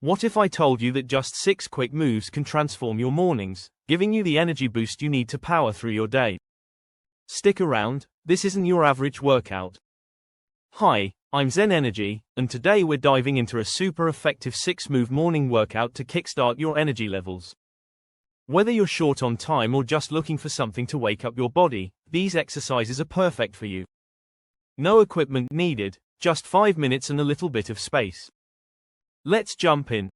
What if I told you that just 6 quick moves can transform your mornings, giving you the energy boost you need to power through your day? Stick around, this isn't your average workout. Hi, I'm Zen Energy, and today we're diving into a super effective 6-move morning workout to kickstart your energy levels. Whether you're short on time or just looking for something to wake up your body, these exercises are perfect for you. No equipment needed, just 5 minutes and a little bit of space. Let's jump in.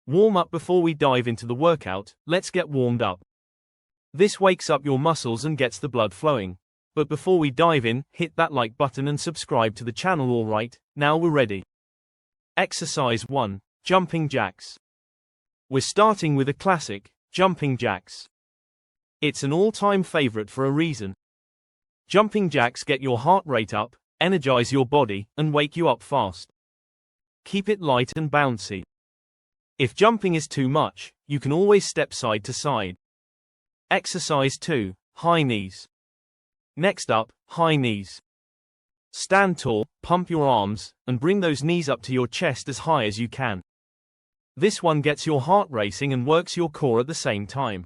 Warm up before we dive into the workout. Let's get warmed up. This wakes up your muscles and gets the blood flowing. But before we dive in, hit that like button and subscribe to the channel. Alright, now we're ready. Exercise 1. Jumping jacks. We're starting with a classic, jumping jacks. It's an all-time favorite for a reason. Jumping jacks get your heart rate up, energize your body, and wake you up fast. Keep it light and bouncy. If jumping is too much, you can always step side to side. Exercise 2. High knees. Next up, high knees. Stand tall, pump your arms, and bring those knees up to your chest as high as you can. This one gets your heart racing and works your core at the same time.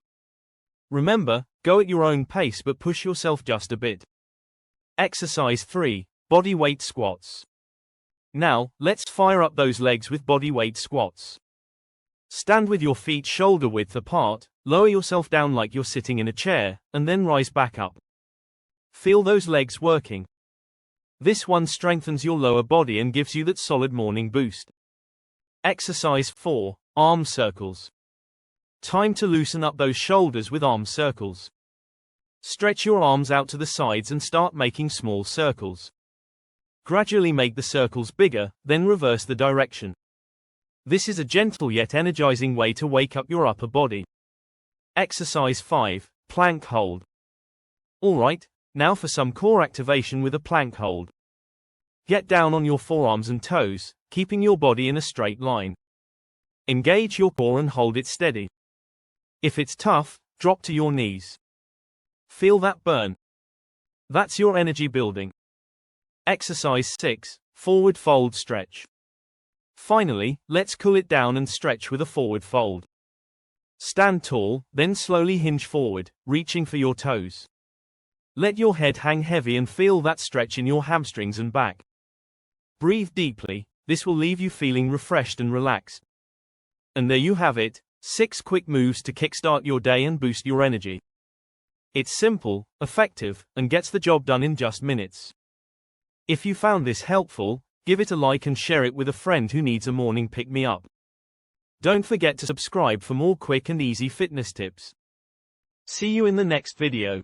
Remember, go at your own pace but push yourself just a bit. Exercise 3. Bodyweight squats. Now, let's fire up those legs with bodyweight squats. Stand with your feet shoulder width apart, lower yourself down like you're sitting in a chair, and then rise back up. Feel those legs working. This one strengthens your lower body and gives you that solid morning boost. Exercise 4. Arm circles. Time to loosen up those shoulders with arm circles. Stretch your arms out to the sides and start making small circles. Gradually make the circles bigger, then reverse the direction. This is a gentle yet energizing way to wake up your upper body. Exercise 5. Plank hold. Alright, now for some core activation with a plank hold. Get down on your forearms and toes, keeping your body in a straight line. Engage your core and hold it steady. If it's tough, drop to your knees. Feel that burn. That's your energy building. Exercise 6. Forward fold stretch. Finally, let's cool it down and stretch with a forward fold. Stand tall, then slowly hinge forward, reaching for your toes. Let your head hang heavy and feel that stretch in your hamstrings and back. Breathe deeply, this will leave you feeling refreshed and relaxed. And there you have it, 6 quick moves to kickstart your day and boost your energy. It's simple, effective, and gets the job done in just minutes. If you found this helpful, give it a like and share it with a friend who needs a morning pick-me-up. Don't forget to subscribe for more quick and easy fitness tips. See you in the next video.